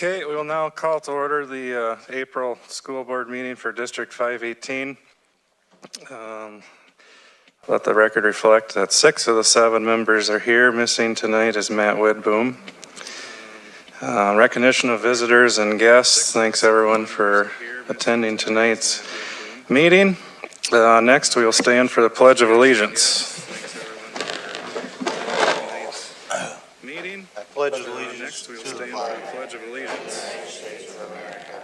Okay, we will now call to order the April school board meeting for District 518. Let the record reflect that 6 of the 7 members are here. Missing tonight is Matt Widboom. Recognition of visitors and guests. Thanks everyone for attending tonight's meeting. Next, we will stand for the Pledge of Allegiance. I pledge allegiance Next, we will to the stand flag for the Pledge of Allegiance. of the United States of America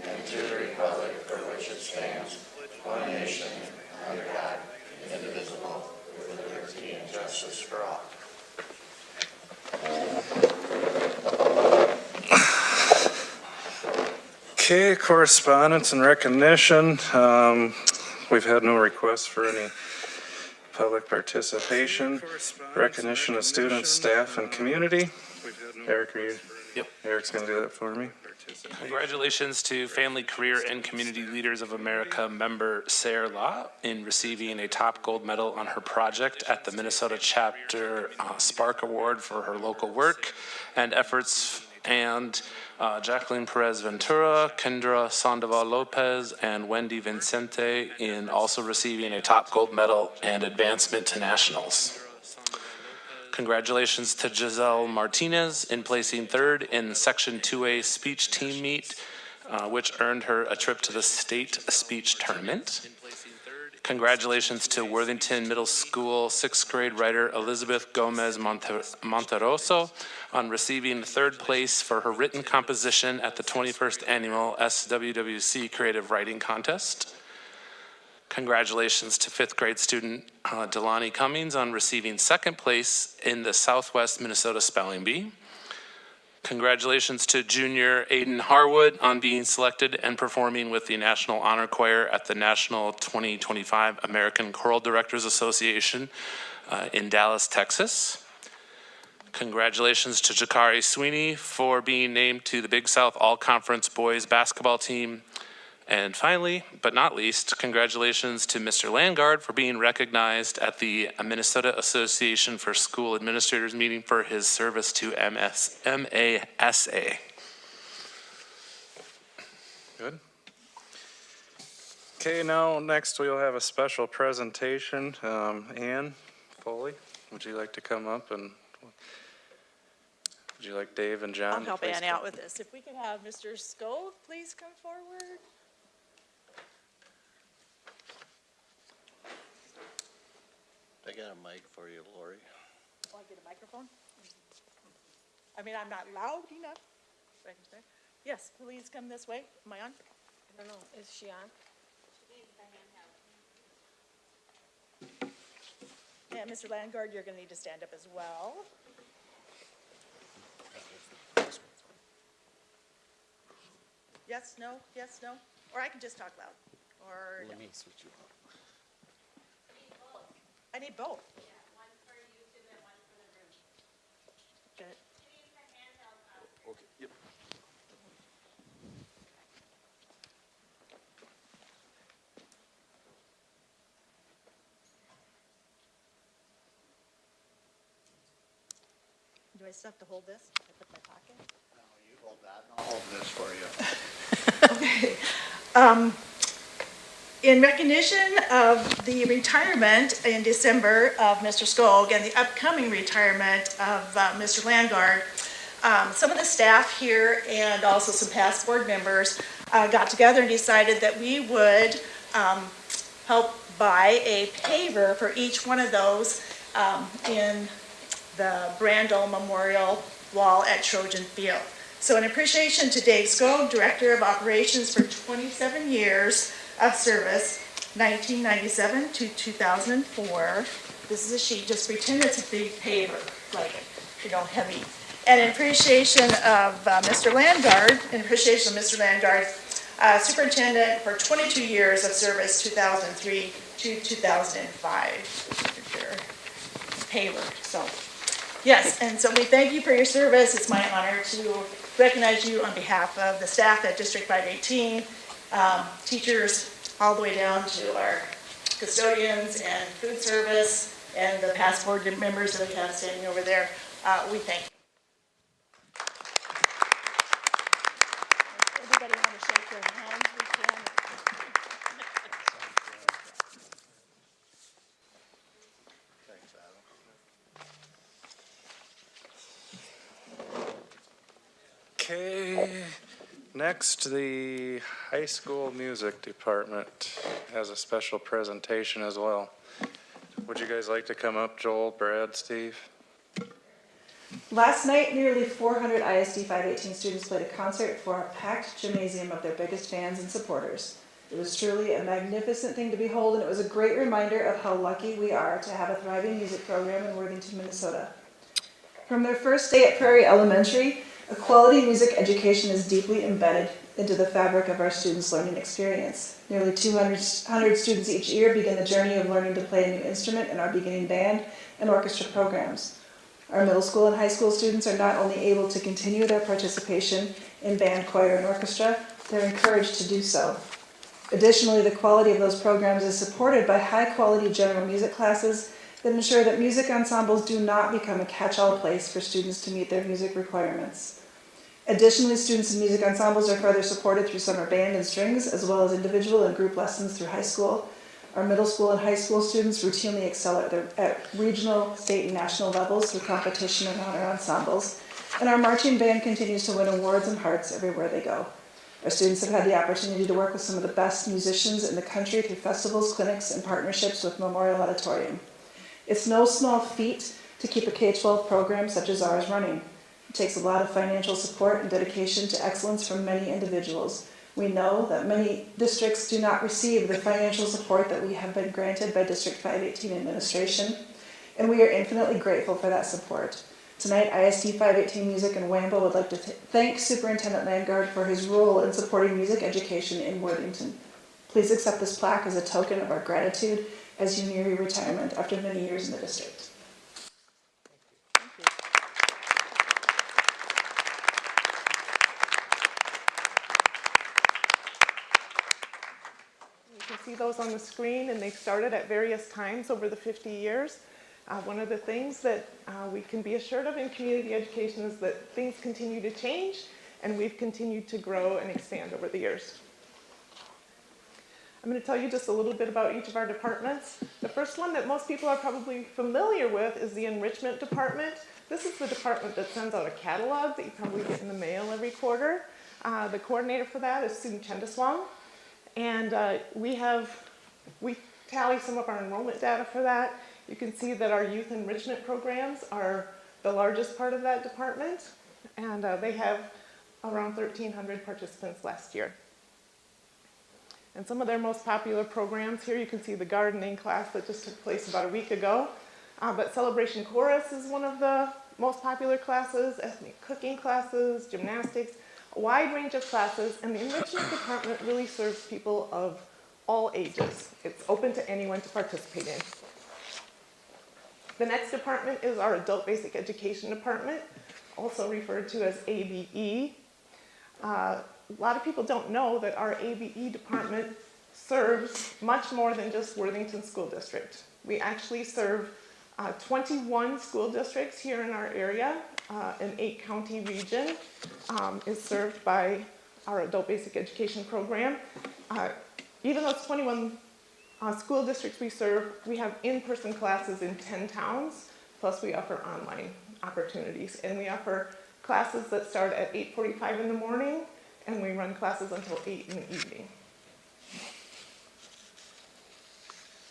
and to the republic for which it stands, one nation, under God, indivisible, with liberty and justice for all. Okay, correspondence and recognition. We've had no requests for any public participation. Recognition of students, staff, and community. Eric, are you? Yep. Eric's going to do that for me. Congratulations to Family, Career, and Community Leaders of America member Sarah Law in receiving a top gold medal on her project at the Minnesota Chapter Spark Award for her local work and efforts, and Jacqueline Perez Ventura, Kendra Sandoval Lopez, and Wendy Vincente in also receiving a top gold medal and advancement to nationals. Congratulations to Giselle Martinez in placing 3rd in Section 2A speech team meet, which earned her a trip to the state speech tournament. Congratulations to Worthington Middle School 6th grade writer Elizabeth Gomez Monteroso on receiving 3rd place for her written composition at the 21st annual SWWC Creative Writing Contest. Congratulations to 5th grade student Delani Cummings on receiving 2nd place in the Southwest Minnesota Spelling Bee. Congratulations to junior Aiden Harwood on being selected and performing with the National Honor Choir at the National 2025 American Choral Directors Association in Dallas, Texas. Congratulations to Jakari Sweeney for being named to the Big South All-Conference Boys Basketball Team. And finally, but not least, congratulations to Mr. Landgard for being recognized at the Minnesota Association for School Administrators meeting for his service to MASA. Good. Okay, now next we'll have a special presentation. Ann Foley, would you like to come up, and would you like Dave and John? I'll help to please Ann come? out with this. If we could have Mr. Skov please come forward. I got a mic for you, Lori. Want to get a microphone? I mean, I'm not loud enough. Yes, please come this way. Am I on? I don't know, is she on? And Mr. Landgard, you're going to need to stand up as well. Yes, no, or I can just talk loud, or no. Let me switch you up. I need both. Yeah, one for YouTube and one for the room. Good. She needs her handheld up. Okay, yep. Do I still have to hold this? I put my pocket? No, you hold that, and I'll hold this for you. In recognition of the retirement in December of Mr. Skog and the upcoming retirement of Mr. Landgard, some of the staff here and also some past board members got together and decided that we would help buy a paver for each one of those in the Brandel Memorial Wall at Trojan Field. So in appreciation to Dave Skog, Director of Operations for 27 years of service, 1997 to 2004. This is a sheet, just pretend it's a big paver, like, heavy. And in appreciation of Mr. Landgard, Superintendent for 22 years of service, 2003 to 2005. Paver, so. Yes, and so we thank you for your service. It's my honor to recognize you on behalf of the staff at District 518, teachers all the way down to our custodians and food service, and the past board members that we have standing over there. We thank you. Okay, next, the high school music department has a special presentation as well. Would you guys like to come up, Joel, Brad, Steve? Last night, nearly 400 ISD 518 students played a concert for a packed gymnasium of their biggest fans and supporters. It was truly a magnificent thing to behold, and it was a great reminder of how lucky we are to have a thriving music program in Worthington, Minnesota. From their first day at Prairie Elementary, a quality music education is deeply embedded into the fabric of our students' learning experience. Nearly 200 students each year begin the journey of learning to play a new instrument in our beginning band and orchestra programs. Our middle school and high school students are not only able to continue their participation in band, choir, and orchestra, they're encouraged to do so. Additionally, the quality of those programs is supported by high-quality general music classes that ensure that music ensembles do not become a catch-all place for students to meet their music requirements. Additionally, students in music ensembles are further supported through summer band and strings, as well as individual and group lessons through high school. Our middle school and high school students routinely excel at regional, state, and national levels through competition and honor ensembles. And our marching band continues to win awards and hearts everywhere they go. Our students have had the opportunity to work with some of the best musicians in the country through festivals, clinics, and partnerships with Memorial Auditorium. It's no small feat to keep a K-12 program such as ours running. It takes a lot of financial support and dedication to excellence from many individuals. We know that many districts do not receive the financial support that we have been granted by District 518 administration, and we are infinitely grateful for that support. Tonight, ISD 518 Music and WAMBO would like to thank Superintendent Landgard for his role in supporting music education in Worthington. Please accept this plaque as a token of our gratitude as you near your retirement after many years in the district. You can see those on the screen, and they've started at various times over the 50 years. One of the things that we can be assured of in community education is that things continue to change, and we've continued to grow and expand over the years. I'm going to tell you just a little bit about each of our departments. The first one that most people are probably familiar with is the enrichment department. This is the department that sends out a catalog that you probably get in the mail every quarter. The coordinator for that is Sue Chendaswam. And we tally some of our enrollment data for that. You can see that our youth enrichment programs are the largest part of that department, and they have around 1,300 participants last year. And some of their most popular programs here, you can see the gardening class that just took place about a week ago. But Celebration Chorus is one of the most popular classes, ethnic cooking classes, gymnastics, a wide range of classes, and the enrichment department really serves people of all ages. It's open to anyone to participate in. The next department is our Adult Basic Education Department, also referred to as ABE. A lot of people don't know that our ABE department serves much more than just Worthington School District. We actually serve 21 school districts here in our area. An 8-county region is served by our Adult Basic Education program. Even those 21 school districts we serve, we have in-person classes in 10 towns, plus we offer online opportunities. And we offer classes that start at 8:45 in the morning, and we run classes until 8 in the evening.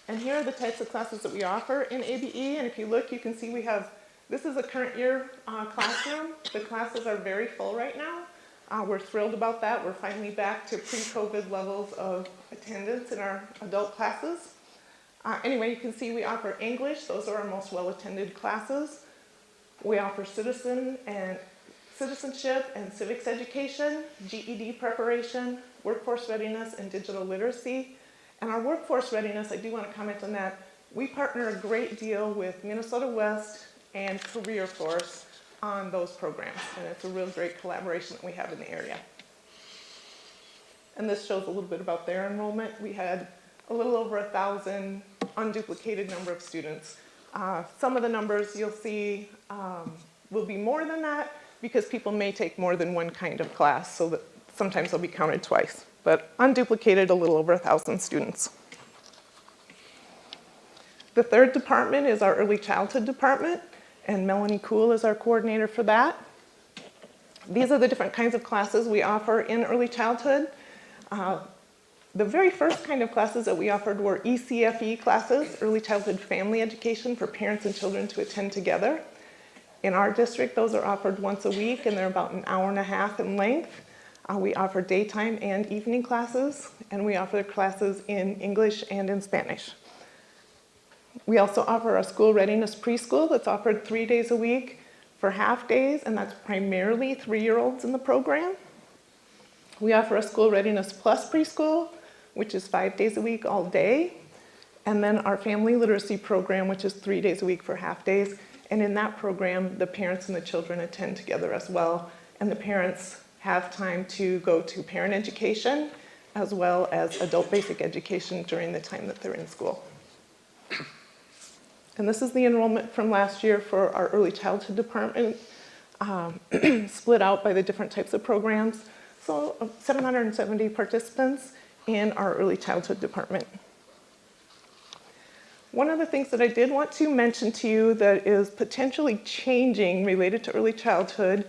And here are the types of classes that we offer in ABE, and if you look, you can see we have, this is a current year classroom. The classes are very full right now. We're thrilled about that. We're finally back to pre-COVID levels of attendance in our adult classes. Anyway, you can see we offer English. Those are our most well-attended classes. We offer citizenship and civics education, GED preparation, workforce readiness, and digital literacy. And our workforce readiness, I do want to comment on that. We partner a great deal with Minnesota West and Career Force on those programs, and it's a real great collaboration that we have in the area. And this shows a little bit about their enrollment. We had a little over 1,000 unduplicated number of students. Some of the numbers you'll see will be more than that because people may take more than one kind of class, so that sometimes they'll be counted twice. But unduplicated, a little over 1,000 students. The third department is our early childhood department, and Melanie Kuhl is our coordinator for that. These are the different kinds of classes we offer in early childhood. The very first kind of classes that we offered were ECFE classes, early childhood family education for parents and children to attend together. In our district, those are offered once a week, and they're about an hour and a half in length. We offer daytime and evening classes, and we offer classes in English and in Spanish. We also offer a school readiness preschool that's offered 3 days a week for half days, and that's primarily 3-year-olds in the program. We offer a school readiness plus preschool, which is 5 days a week all day, and then our family literacy program, which is 3 days a week for half days. And in that program, the parents and the children attend together as well, and the parents have time to go to parent education as well as adult basic education during the time that they're in school. And this is the enrollment from last year for our early childhood department, split out by the different types of programs. So 770 participants in our early childhood department. One of the things that I did want to mention to you that is potentially changing related to early childhood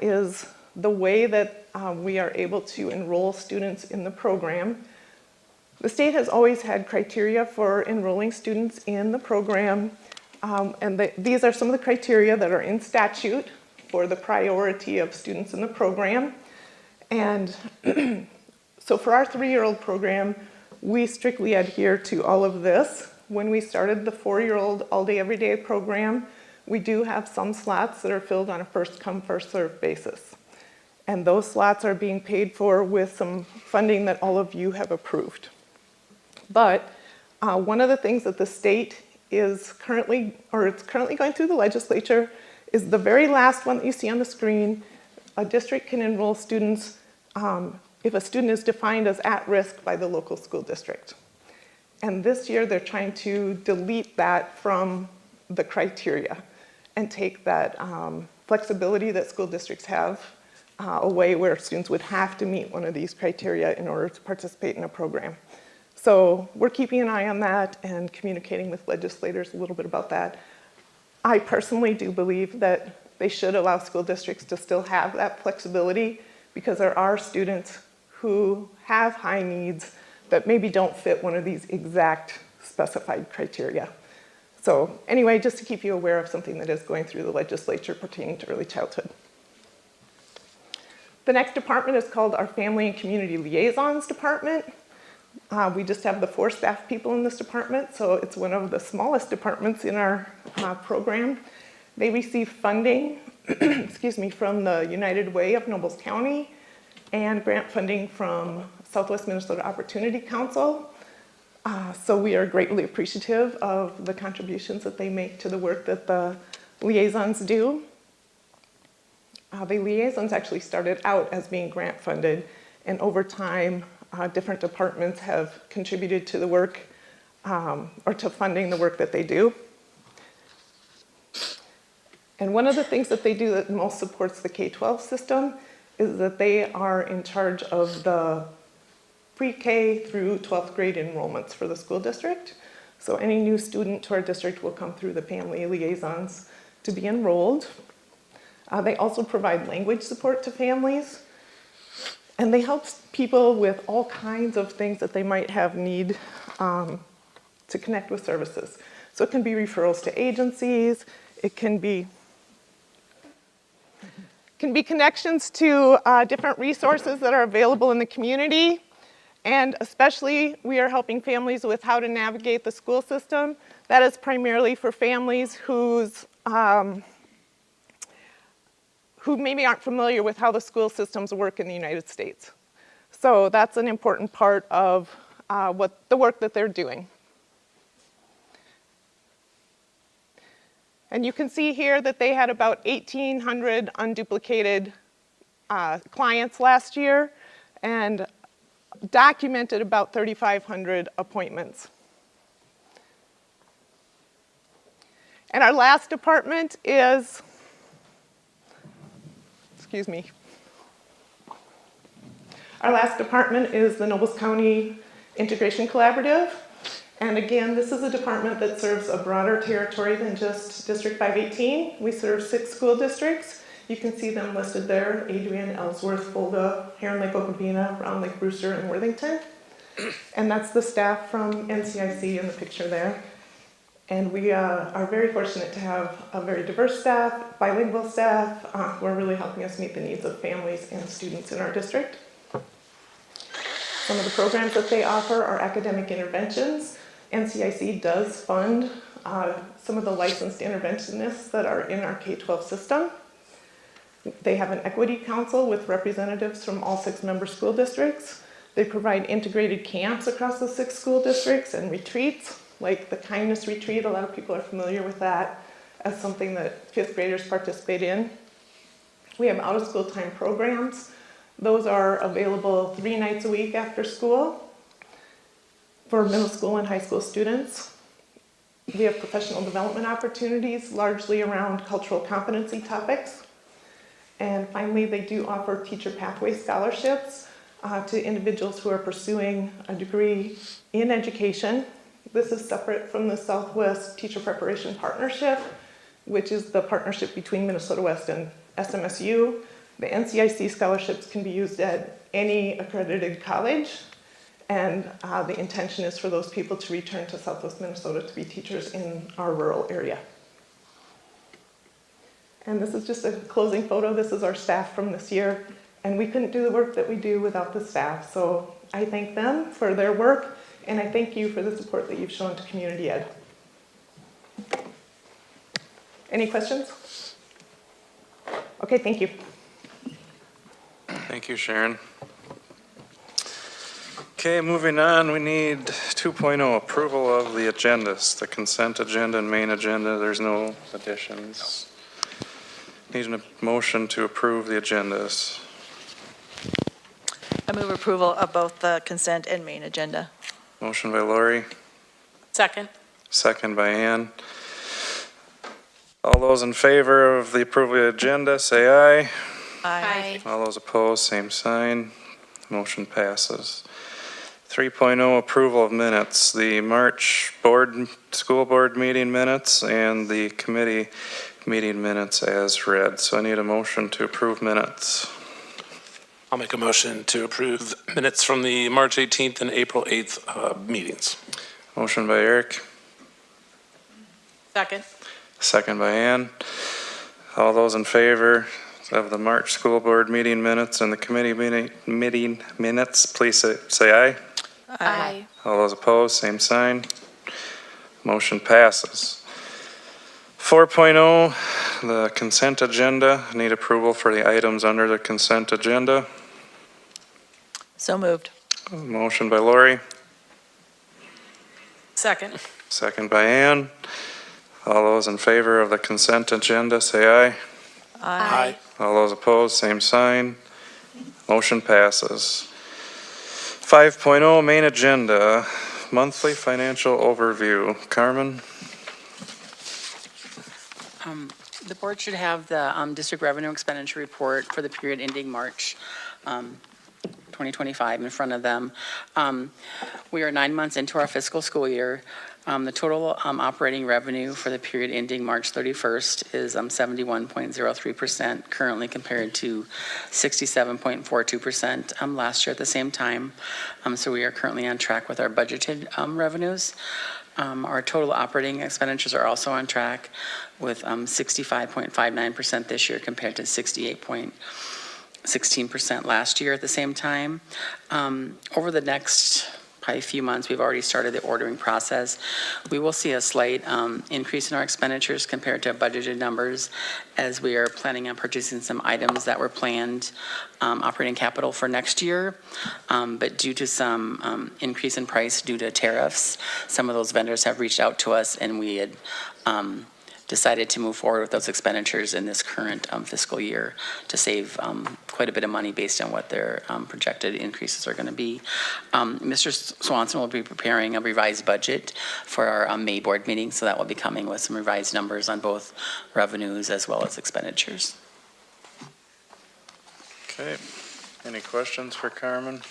is the way that we are able to enroll students in the program. The state has always had criteria for enrolling students in the program, and these are some of the criteria that are in statute for the priority of students in the program. And so for our 3-year-old program, we strictly adhere to all of this. When we started the 4-year-old all-day, everyday program, we do have some slots that are filled on a first-come, first-served basis. And those slots are being paid for with some funding that all of you have approved. But one of the things that the state is currently going through the legislature is the very last one that you see on the screen. A district can enroll students if a student is defined as at risk by the local school district. And this year they're trying to delete that from the criteria and take that flexibility that school districts have away, where students would have to meet one of these criteria in order to participate in a program. So we're keeping an eye on that and communicating with legislators a little bit about that. I personally do believe that they should allow school districts to still have that flexibility, because there are students who have high needs that maybe don't fit one of these exact specified criteria. So anyway, just to keep you aware of something that is going through the legislature pertaining to early childhood. The next department is called our Family and Community Liaisons Department. We just have the 4 staff people in this department, so it's one of the smallest departments in our program. They receive funding from the United Way of Nobles County and grant funding from Southwest Minnesota Opportunity Council. So we are greatly appreciative of the contributions that they make to the work that the liaisons do. The liaisons actually started out as being grant funded, and over time, different departments have contributed to the work or to funding the work that they do. And one of the things that they do that most supports the K-12 system is that they are in charge of the pre-K through 12th grade enrollments for the school district. So any new student to our district will come through the family liaisons to be enrolled. They also provide language support to families, and they help people with all kinds of things that they might have need to connect with services. So it can be referrals to agencies, it can be connections to different resources that are available in the community, and especially we are helping families with how to navigate the school system. That is primarily for families who maybe aren't familiar with how the school systems work in the United States. So that's an important part of the work that they're doing. And you can see here that they had about 1,800 unduplicated clients last year and documented about 3,500 appointments. And our last department is, our last department is the Nobles County Integration Collaborative. And again, this is a department that serves a broader territory than just District 518. We serve 6 school districts, You can see them listed there: Adrian, Ellsworth, Fulda, Heron Lake, Okabena, Round Lake, Brewster, and Worthington. And that's the staff from NCIC in the picture there. And we are very fortunate to have a very diverse staff, bilingual staff, who are really helping us meet the needs of families and students in our district. Some of the programs that they offer are academic interventions. NCIC does fund some of the licensed interventionists that are in our K-12 system. They have an equity council with representatives from all 6 member school districts. They provide integrated camps across the 6 school districts and retreats, like the Kindness Retreat. A lot of people are familiar with that as something that 5th graders participate in. We have out-of-school time programs. Those are available 3 nights a week after school for middle school and high school students. We have professional development opportunities, largely around cultural competency topics. And finally, they do offer teacher pathway scholarships to individuals who are pursuing a degree in education. This is separate from the Southwest Teacher Preparation Partnership, which is the partnership between Minnesota West and SMSU. The NCIC scholarships can be used at any accredited college, and the intention is for those people to return to Southwest Minnesota to be teachers in our rural area. And this is just a closing photo. This is our staff from this year, and we couldn't do the work that we do without the staff. So I thank them for their work, and I thank you for the support that you've shown to community ed. Any questions? Okay, thank you. Thank you, Sharon. Okay, moving on, we need 2.0, approval of the agendas, the consent agenda and main agenda. There's no additions. Need a motion to approve the agendas. I move approval of both the consent and main agenda. Motion by Lori, Second. second by Ann. All those in favor of the approval of the agenda, say aye. Aye. All those opposed, same sign. Motion passes. 3.0, approval of minutes, the March school board meeting minutes and the committee meeting minutes as read. So I need a motion to approve minutes. I'll make a motion to approve minutes from the March 18th and April 8th meetings. Motion by Eric, Second. second by Ann. All those in favor of the March school board meeting minutes and the committee meeting minutes, please say aye. Aye. All those opposed, same sign. Motion passes. 4.0, the consent agenda. Need approval for the items under the consent agenda. So moved. Motion by Lori, Second. second by Ann. All those in favor of the consent agenda, say aye. Aye. All those opposed, same sign. Motion passes. 5.0, main agenda, monthly financial overview. Carmen? The board should have the district revenue expenditure report for the period ending March 2025 in front of them. We are 9 months into our fiscal school year. The total operating revenue for the period ending March 31st is 71.03%, currently compared to 67.42% last year at the same time. So we are currently on track with our budgeted revenues. Our total operating expenditures are also on track with 65.59% this year compared to 68.16% last year at the same time. Over the next probably a few months, we've already started the ordering process. We will see a slight increase in our expenditures compared to budgeted numbers as we are planning on purchasing some items that were planned operating capital for next year. But due to some increase in price due to tariffs, some of those vendors have reached out to us, and we had decided to move forward with those expenditures in this current fiscal year to save quite a bit of money based on what their projected increases are going to be. Mr. Swanson will be preparing a revised budget for our May board meeting, so that will be coming with some revised numbers on both revenues as well as expenditures. Okay. Any questions for Carmen?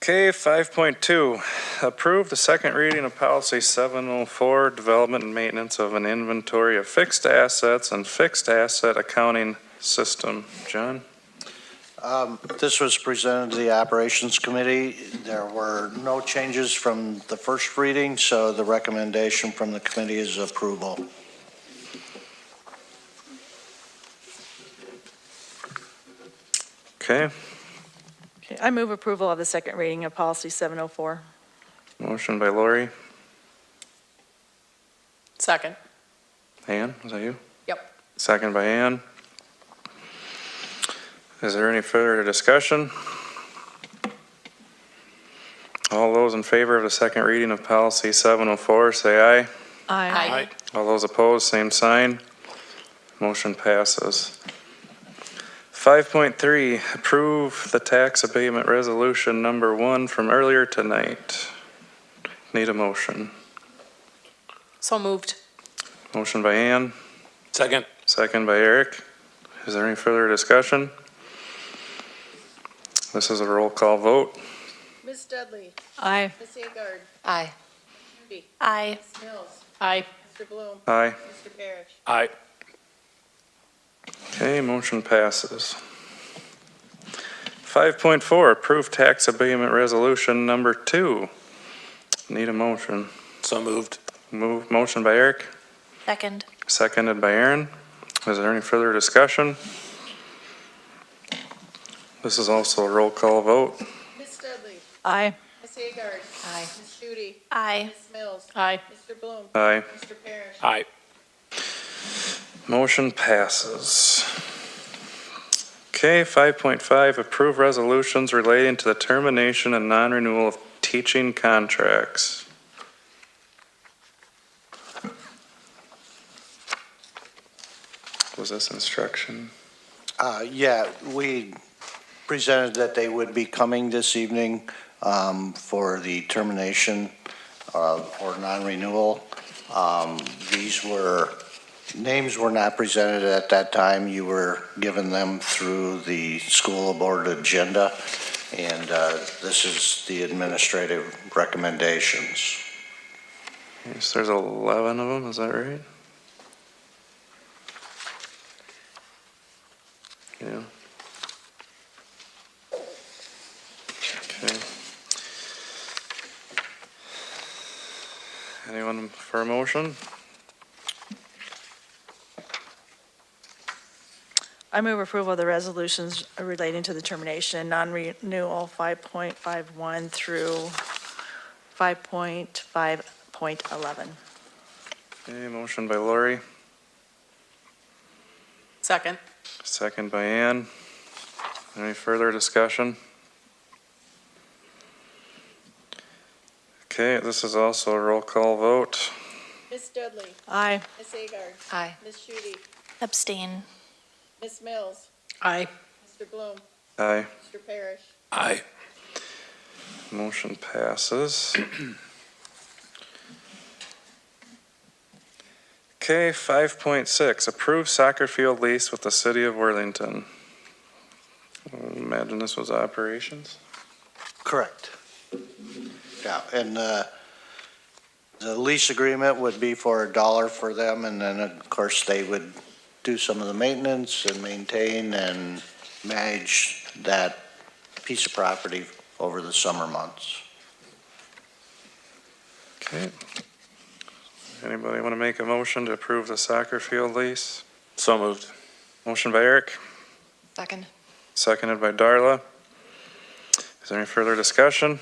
Okay, 5.2, approve the second reading of policy 704, development and maintenance of an inventory of fixed assets and fixed asset accounting system. John? This was presented to the Operations Committee. There were no changes from the first reading, so the recommendation from the committee is approval. Okay, Okay, I move approval of the second reading of policy 704. motion by Lori. Second. Ann, was that you? Yep. Second by Ann. Is there any further discussion? All those in favor of the second reading of policy 704, say aye. Aye. All those opposed, same sign. Motion passes. 5.3, approve the tax abatement resolution number 1 from earlier tonight. Need a motion. So moved. Motion by Ann, Second. second by Eric. Is there any further discussion? This is a roll call vote. Ms. Dudley, Aye. Ms. Agard, Aye. Judy, Aye. Ms. Mills, Aye. Mr. Bloom, Aye. Mr. Parrish. Aye. Okay, motion passes. 5.4, approve tax abatement resolution number 2. Need a motion. So moved. Motion by Eric, Second. seconded by Aaron. Is there any further discussion? This is also a roll call vote. Ms. Dudley, Aye. Ms. Agard, Aye. Ms. Judy, Aye. Ms. Mills, Aye. Mr. Bloom, Aye. Mr. Parrish. Aye. Motion passes. Okay, 5.5, approve resolutions relating to the termination and non-renewal of teaching contracts. Was this instruction? Yeah, we presented that they would be coming this evening for the termination or non-renewal. Names were not presented at that time. You were given them through the school board agenda, and this is the administrative recommendations. Yes, there's 11 of them, is that right? Yeah. Okay. Anyone for a motion? I move approval of the resolutions relating to the termination, non-renewal 5.51 through 5.5.11. Okay, motion by Lori, Second. second by Ann. Any further discussion? Okay, this is also a roll call vote. Ms. Dudley, Aye. Ms. Agard, Aye. Ms. Judy, Abstain. Ms. Mills, Aye. Mr. Bloom, Aye. Mr. Parrish. Aye. Motion passes. Okay, 5.6, approve soccer field lease with the city of Worthington. I imagine this was operations? Correct. Yeah, and the lease agreement would be for $1 for them, and then, of course, they would do some of the maintenance and maintain and manage that piece of property over the summer months. Okay. Anybody want to make a motion to approve the soccer field lease? So moved. Motion by Eric, Second. seconded by Darla. Is there any further discussion?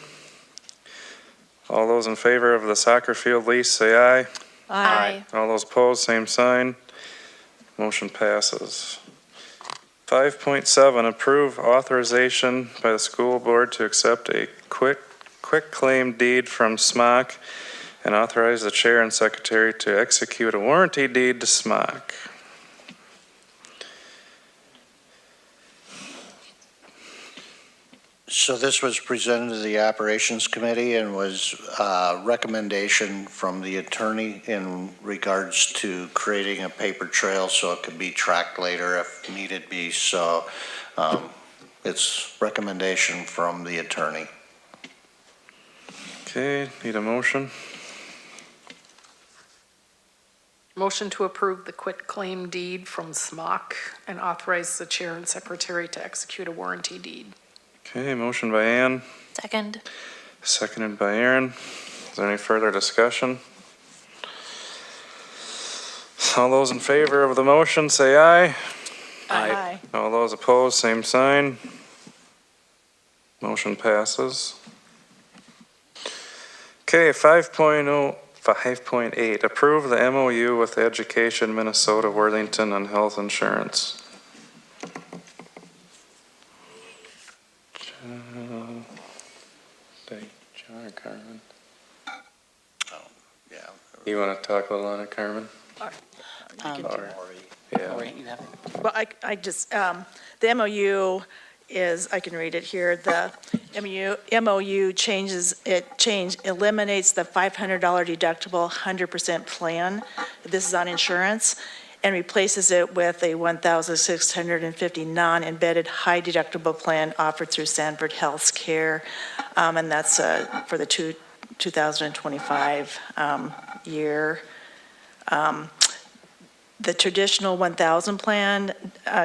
All those in favor of the soccer field lease, say aye. Aye. All those opposed, same sign. Motion passes. 5.7, approve authorization by the school board to accept a quick claim deed from SMOC and authorize the chair and secretary to execute a warranty deed to SMOC. So this was presented to the Operations Committee and was a recommendation from the attorney in regards to creating a paper trail so it could be tracked later if needed be. So it's recommendation from the attorney. Okay, need a motion? Motion to approve the quitclaim deed from SMOC and authorize the chair and secretary to execute a warranty deed. Okay, motion by Ann, Second. seconded by Aaron. Is there any further discussion? All those in favor of the motion, say aye. Aye. All those opposed, same sign. Motion passes. Okay, 5.8, approve the MOU with Education Minnesota Worthington on health insurance. John or Carmen? Yeah. You want to talk a little on it, Carmen? Or- Yeah. Lori, you have it. Well, I just, the MOU is, I can read it here, the MOU eliminates the $500 deductible 100% plan. This is on insurance, and replaces it with a $1,650 non-embedded high deductible plan offered through Sanford Health Care. And that's for the 2025 year. The traditional 1,000 plan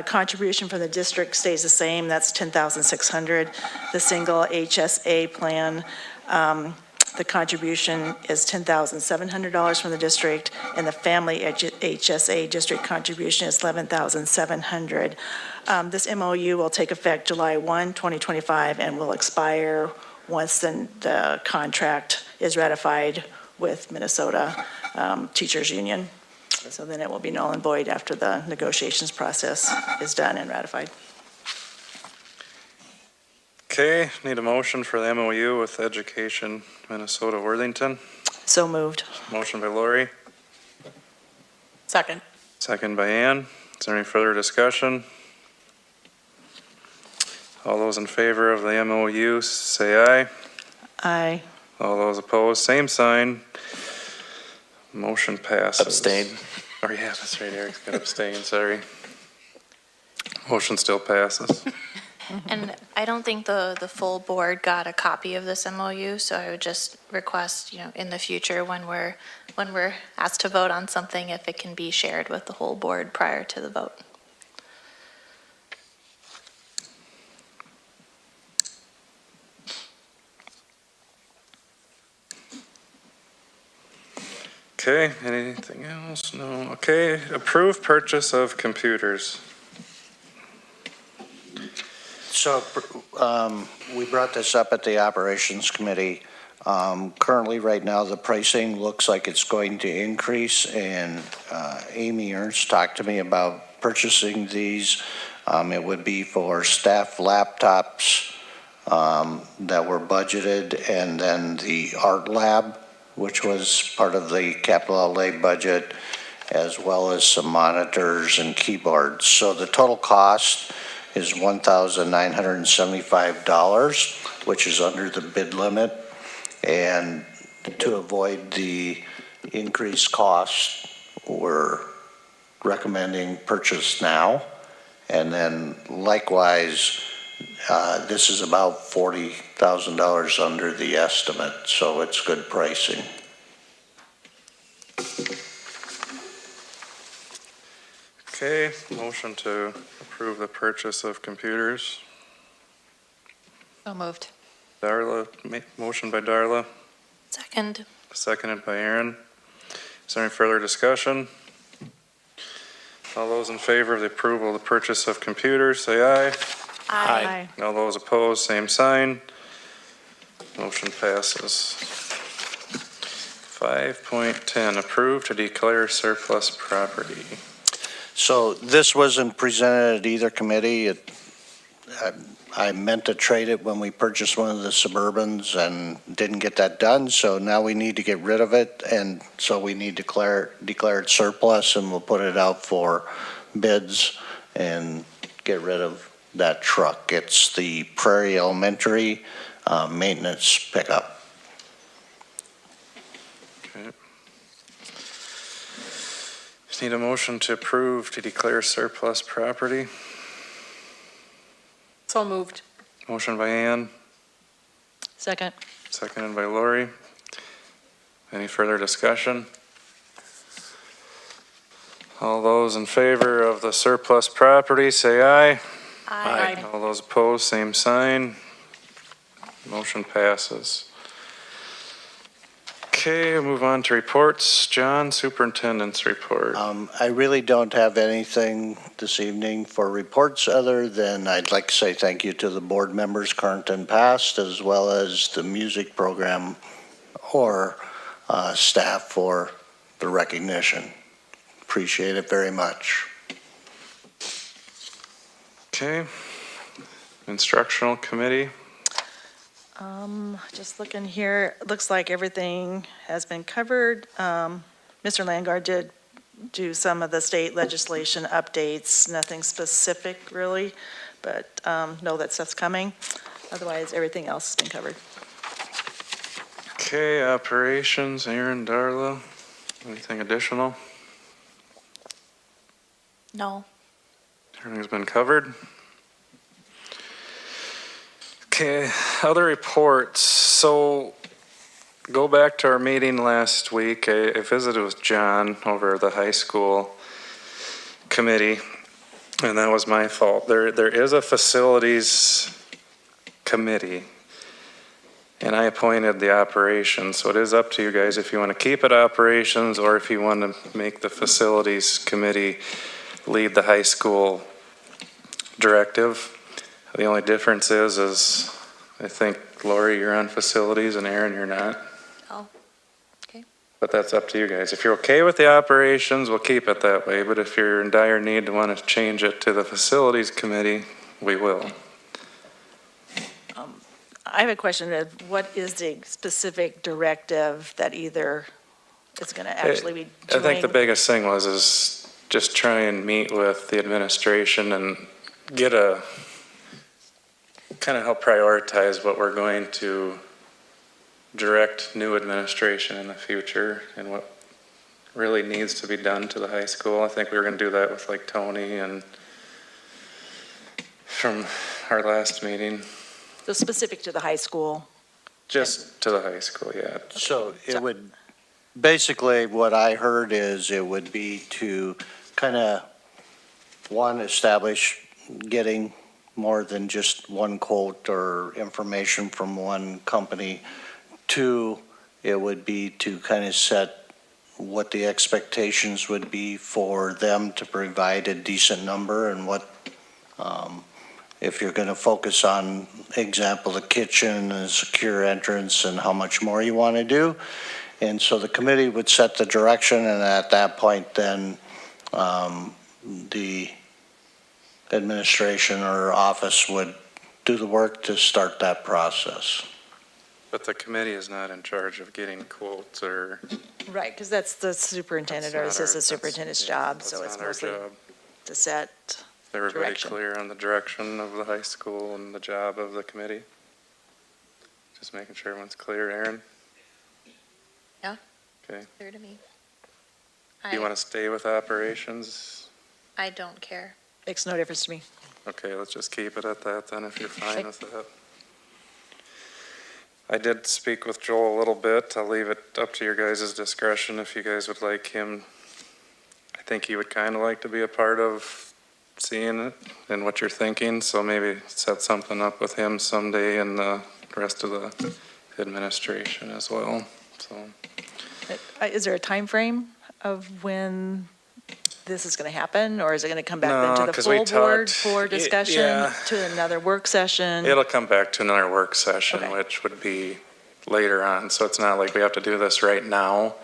contribution from the district stays the same, that's $10,600. The single HSA plan, the contribution is $10,700 from the district, and the family HSA district contribution is $11,700. This MOU will take effect July 1, 2025, and will expire once the contract is ratified with Minnesota Teachers Union. So then it will be null and void after the negotiations process is done and ratified. Okay, need a motion for the MOU with Education Minnesota Worthington. So moved. Motion by Lori, Second. second by Ann. Is there any further discussion? All those in favor of the MOU, say aye. Aye. All those opposed, same sign. Motion passes. Abstain. Oh, yeah, that's right, Eric's got abstain, sorry. Motion still passes. And I don't think the full board got a copy of this MOU, so I would just request, in the future, when we're asked to vote on something, if it can be shared with the whole board prior to the vote. Okay, anything else? No. Okay, approve purchase of computers. So, we brought this up at the Operations Committee. Currently, right now, the pricing looks like it's going to increase, and Amy Ernst talked to me about purchasing these. It would be for staff laptops that were budgeted, and then the art lab, which was part of the capital outlay budget, as well as some monitors and keyboards. So the total cost is $1,975, which is under the bid limit. And to avoid the increased cost, we're recommending purchase now. And then likewise, this is about $40,000 under the estimate, so it's good pricing. Okay, motion to approve the purchase of computers. So moved. Darla, motion by Darla, Second. seconded by Aaron. Is there any further discussion? All those in favor of the approval of the purchase of computers, say aye. Aye. All those opposed, same sign. Motion passes. 5.10, approve to declare surplus property. So this wasn't presented at either committee. I meant to trade it when we purchased one of the Suburbans and didn't get that done, so now we need to get rid of it, and so we need to declare it surplus, and we'll put it out for bids and get rid of that truck. It's the Prairie Elementary maintenance pickup. Okay. Just need a motion to approve to declare surplus property. So moved. Motion by Ann, Second. seconded by Lori. Any further discussion? All those in favor of the surplus property, say aye. Aye. All those opposed, same sign. Motion passes. Okay, we'll move on to reports. John, Superintendent's report. I really don't have anything this evening for reports other than I'd like to say thank you to the board members, current and past, as well as the music program or staff for the recognition. Appreciate it very much. Okay. Instructional committee. Just looking here, it looks like everything has been covered. Mr. Landgard did do some of the state legislation updates, nothing specific really, but know that stuff's coming. Otherwise, everything else has been covered. Okay, operations, Aaron, Darla, anything additional? No. Everything's been covered. Okay, other reports. So go back to our meeting last week. I visited with John over the high school committee, and that was my fault. There is a facilities committee, and I appointed the operations. So it is up to you guys if you want to keep it operations or if you want to make the facilities committee lead the high school directive. The only difference is I think, Lori, you're on facilities and Aaron, you're not. Oh, okay. But that's up to you guys. If you're okay with the operations, we'll keep it that way. But if you're in dire need to want to change it to the facilities committee, we will. I have a question of what is the specific directive that either is going to actually be I think the doing? biggest thing is just try and meet with the administration and get kind of help prioritize what we're going to direct new administration in the future and what really needs to be done to the high school. I think we were going to do that with like Tony and from our last meeting, So specific to the high school. just to the high school, yeah. So it would, basically what I heard is it would be to kind of, one, establish getting more than just one quote or information from one company. Two, it would be to kind of set what the expectations would be for them to provide a decent number and what, if you're going to focus on, example, the kitchen and secure entrance and how much more you want to do. And so the committee would set the direction, and at that point then the administration or office would do the work to start that process. But the committee is not in charge of getting quotes or. Right, because that's the superintendent or That's not assistant our- superintendent's that's- job, that's so it's not our mostly job. to set. Is everybody Direction. clear on the direction of the high school and the job of the committee? Just making sure everyone's clear, Aaron? Yeah. Okay. Clear to me. Do you want to stay with operations? I don't care. Makes no difference to me. Okay, let's just keep it at that then, if you're fine Okay. with that. I did speak with Joel a little bit. I'll leave it up to your guys' discretion if you guys would like him. I think he would kind of like to be a part of seeing it and what you're thinking, so maybe set something up with him someday and the rest of the administration as well, so. Is there a time frame of when this is going to happen, or is it going to come back then No, to the 'cause we full board talked- for discussion, yeah. to another work session? It'll come back to another work session, Okay. which would be later on, so it's not like we have to do this right now.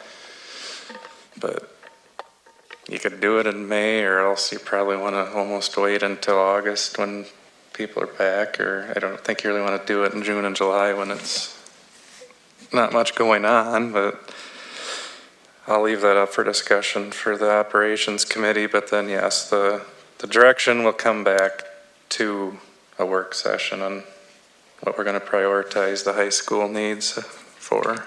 But you could do it in May, or else you probably want to almost wait until August when people are back, or I don't think you really want to do it in June and July when it's not much going on, but I'll leave that up for discussion for the operations committee, but then yes, the direction will come back to a work session on what we're going to prioritize the high school needs for.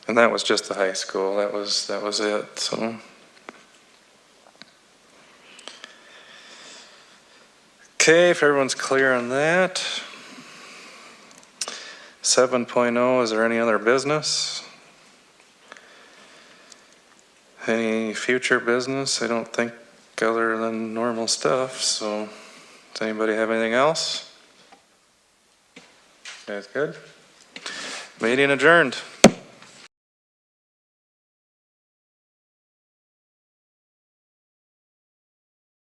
And that was just the high school, that was it, so. Okay, if everyone's clear on that. 7.0, is there any other business? Any future business? I don't think other than normal stuff, so does anybody have anything else? That's good. Meeting adjourned.